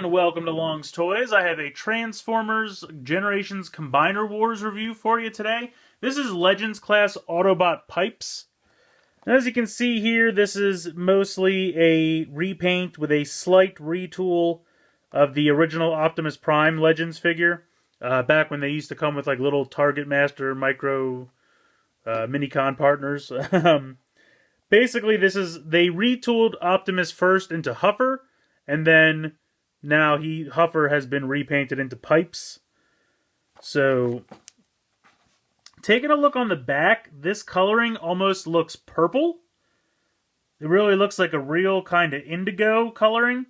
and welcome to Long's Toys. I have a Transformers Generations Combiner Wars review for you today. This is Legends class Autobot pipes. As you can see here, this is mostly a repaint with a slight retool of the original Optimus Prime Legends figure. Back when they used to come with like little Target Master micro Minicon partners. Basically, they retooled Optimus first into Huffer, and then now Huffer has been repainted into pipes. So, taking a look on the back, this coloring almost looks purple. It really looks like a real kind of indigo coloring.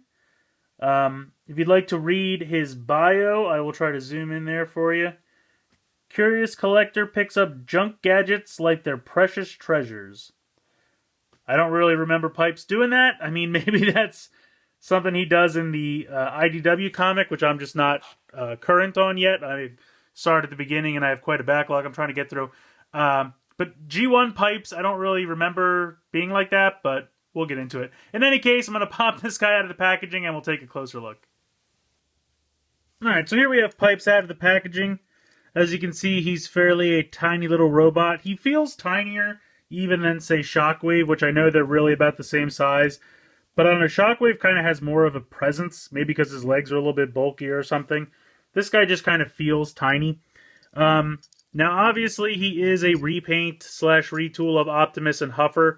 If you'd like to read his bio, I will try to zoom in there for you. Curious collector picks up junk gadgets like they're precious treasures. I don't really remember Pipes doing that. I mean, maybe that's something he does in the IDW comic, which I'm just not current on yet. I started at the beginning and I have quite a backlog I'm trying to get through. But G1 Pipes, I don't really remember being like that, but we'll get into it. In any case, I'm going to pop this guy out of the packaging and we'll take a closer look. Alright, so here we have Pipes out of the packaging. As you can see, he's fairly a tiny little robot. He feels tinier even than, say, Shockwave, which I know they're really about the same size. But I don't know, Shockwave kind of has more of a presence, maybe because his legs are a little bit bulkier or something. This guy just kind of feels tiny. Now, obviously, he is a repaint / retool of Optimus and Huffer.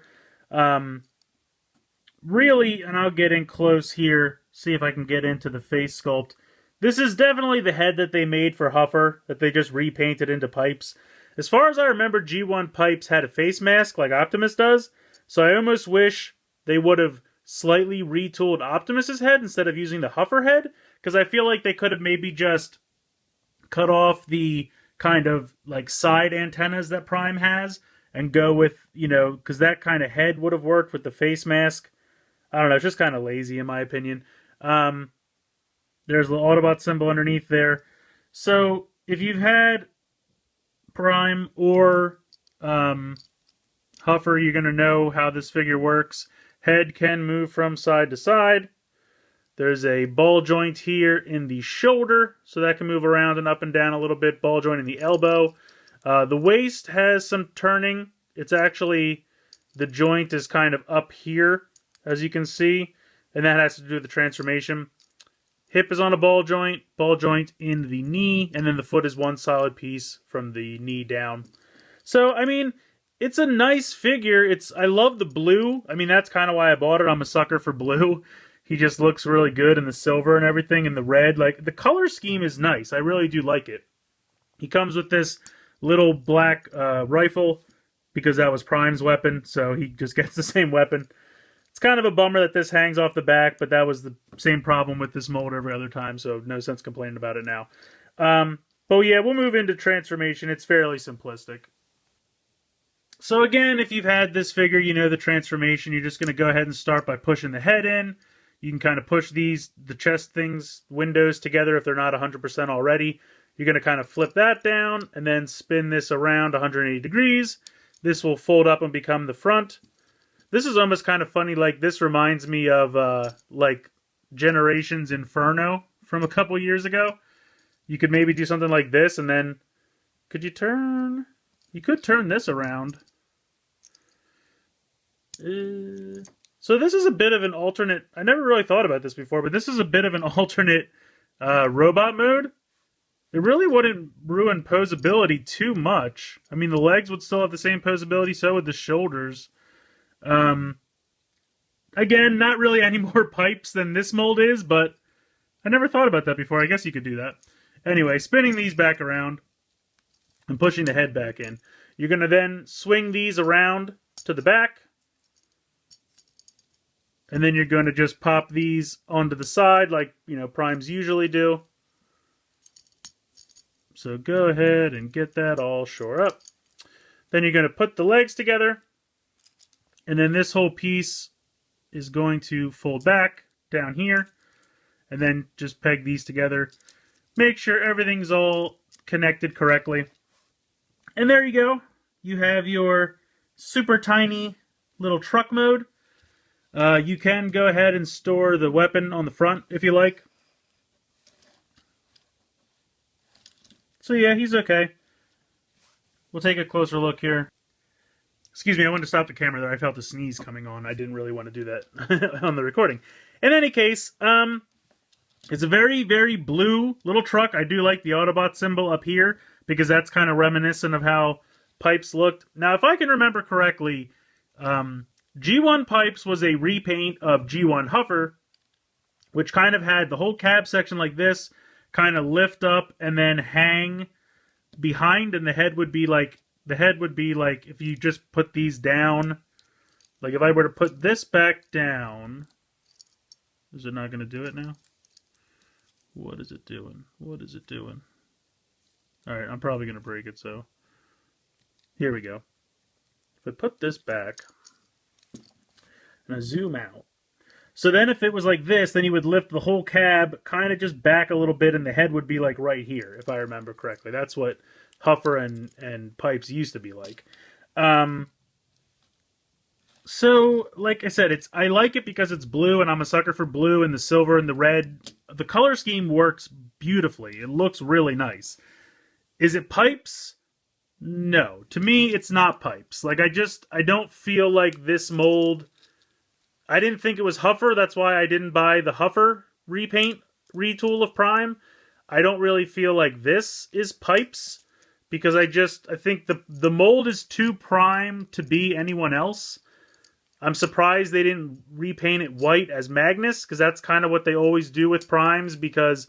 Really, and I'll get in close here, see if I can get into the face sculpt. This is definitely the head that they made for Huffer, that they just repainted into pipes. As far as I remember, G1 Pipes had a face mask like Optimus does, so I almost wish they would have slightly retooled Optimus's head instead of using the Huffer head, because I feel like they could have maybe just cut off the kind of like side antennas that Prime has and go with, you know, because that kind of head would have worked with the face mask. I don't know, it's just kind of lazy in my opinion. There's the Autobot symbol underneath there. So if you've had Prime or Huffer, you're going to know how this figure works. Head can move from side to side. There's a ball joint here in the shoulder, so that can move around and up and down a little bit. Ball joint in the elbow. The waist has some turning. It's actually, the joint is kind of up here, as you can see, and that has to do with the transformation. Hip is on a ball joint in the knee, and then the foot is one solid piece from the knee down. So, I mean, it's a nice figure. I love the blue. I mean, that's kind of why I bought it. I'm a sucker for blue. He just looks really good in the silver and everything, and the red. Like, the color scheme is nice. I really do like it. He comes with this little black rifle, because that was Prime's weapon, so he just gets the same weapon. It's kind of a bummer that this hangs off the back, but that was the same problem with this mold every other time, so no sense complaining about it now. But yeah, we'll move into transformation. It's fairly simplistic. So again, if you've had this figure, you know the transformation. You're just going to go ahead and start by pushing the head in. You can kind of push the chest windows together if they're not 100% already. You're going to kind of flip that down and then spin this around 180 degrees. This will fold up and become the front. This is almost kind of funny, like this reminds me of like Generations Inferno from a couple years ago. You could maybe do something like this, and then you could turn this around. So this is a bit of an alternate, I never really thought about this before, but this is a bit of an alternate robot mode. It really wouldn't ruin posability too much. I mean, the legs would still have the same posability, so would the shoulders. Again, not really any more pipes than this mold is, but I never thought about that before. I guess you could do that. Anyway, spinning these back around and pushing the head back in. You're going to then swing these around to the back. And then you're going to just pop these onto the side like, you know, Primes usually do. So go ahead and get that all shore up. Then you're going to put the legs together. And then this whole piece is going to fold back down here. And then just peg these together. Make sure everything's all connected correctly. And there you go. You have your super tiny little truck mode. You can go ahead and store the weapon on the front if you like. So yeah, he's okay. We'll take a closer look here. Excuse me, I wanted to stop the camera there. I felt a sneeze coming on. I didn't really want to do that on the recording. In any case, it's a very, very blue little truck. I do like the Autobot symbol up here because that's kind of reminiscent of how Pipes looked. Now, if I can remember correctly, G1 Pipes was a repaint of G1 Huffer, which kind of had the whole cab section like this, kind of lift up and then hang behind, and the head would be like if you just put these down. Like if I were to put this back down, is it not going to do it now? What is it doing? What is it doing? All right, I'm probably going to break it, so here we go. If I put this back and I zoom out, so then if it was like this, then you would lift the whole cab kind of just back a little bit, and the head would be like right here, if I remember correctly. That's what Huffer and Pipes used to be like. So, like I said, I like it because it's blue, and I'm a sucker for blue and the silver and the red. The color scheme works beautifully. It looks really nice. Is it Pipes? No. To me, it's not Pipes. Like, I don't feel like this mold... I didn't think it was Huffer. That's why I didn't buy the Huffer repaint retool of Prime. I don't really feel like this is Pipes, because I think the mold is too Prime to be anyone else. I'm surprised they didn't repaint it white as Magnus, because that's kind of what they always do with Primes, because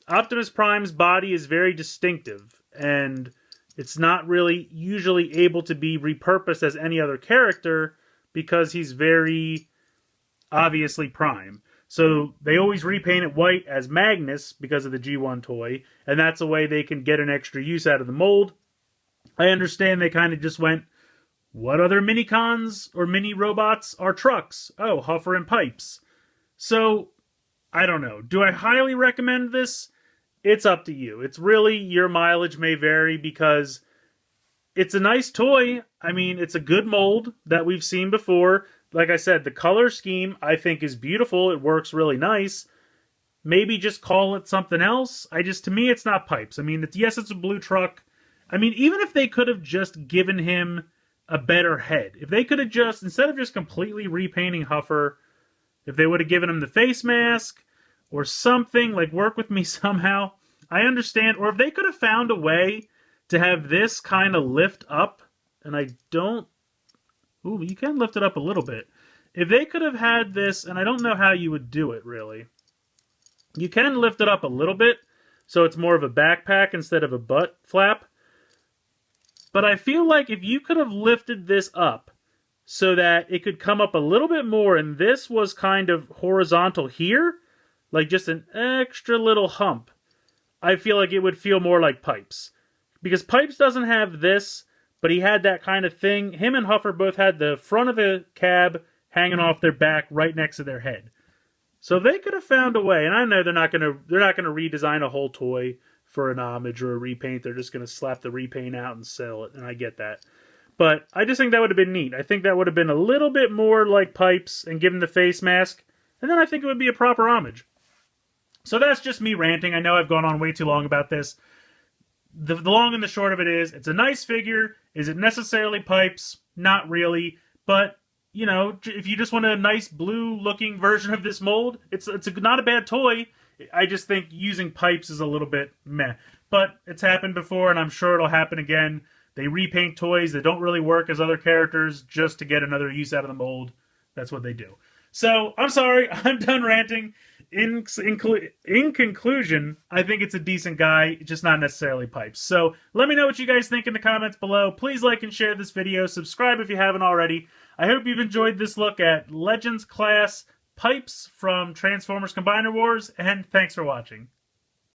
Optimus Prime's body is very distinctive, and it's not really usually able to be repurposed as any other character, because he's very obviously Prime. So they always repaint it white as Magnus because of the G1 toy, and that's a way they can get an extra use out of the mold. I understand they kind of just went, what other mini-cons or mini-robots are trucks? Oh, Huffer and Pipes. So, I don't know. Do I highly recommend this? It's up to you. It's really, your mileage may vary, because it's a nice toy. I mean, it's a good mold that we've seen before. Like I said, the color scheme I think is beautiful. It works really nice. Maybe just call it something else. To me, it's not Pipes. I mean, yes, it's a blue truck. I mean, even if they could have just given him a better head, if they could have just, instead of just completely repainting Huffer, if they would have given him the face mask or something, like work with me somehow, I understand. Or if they could have found a way to have this kind of lift up, and ooh, you can lift it up a little bit. If they could have had this, and I don't know how you would do it really, you can lift it up a little bit, so it's more of a backpack instead of a butt flap. But I feel like if you could have lifted this up so that it could come up a little bit more, and this was kind of horizontal here, like just an extra little hump, I feel like it would feel more like Pipes. Because Pipes doesn't have this, but he had that kind of thing. Him and Huffer both had the front of the cab hanging off their back right next to their head. So they could have found a way, and I know they're not gonna redesign a whole toy for an homage or a repaint. They're just gonna slap the repaint out and sell it, and I get that. But I just think that would have been neat. I think that would have been a little bit more like Pipes and given the face mask, and then I think it would be a proper homage. So that's just me ranting. I know I've gone on way too long about this. The long and the short of it is, it's a nice figure. Is it necessarily Pipes? Not really. But, you know, if you just want a nice blue-looking version of this mold, it's not a bad toy. I just think using Pipes is a little bit meh. But it's happened before, and I'm sure it'll happen again. They repaint toys that don't really work as other characters just to get another use out of the mold. That's what they do. So, I'm sorry. I'm done ranting. In conclusion, I think it's a decent guy, just not necessarily Pipes. So let me know what you guys think in the comments below. Please like and share this video. Subscribe if you haven't already. I hope you've enjoyed this look at Legends Class Pipes from Transformers Combiner Wars, and thanks for watching.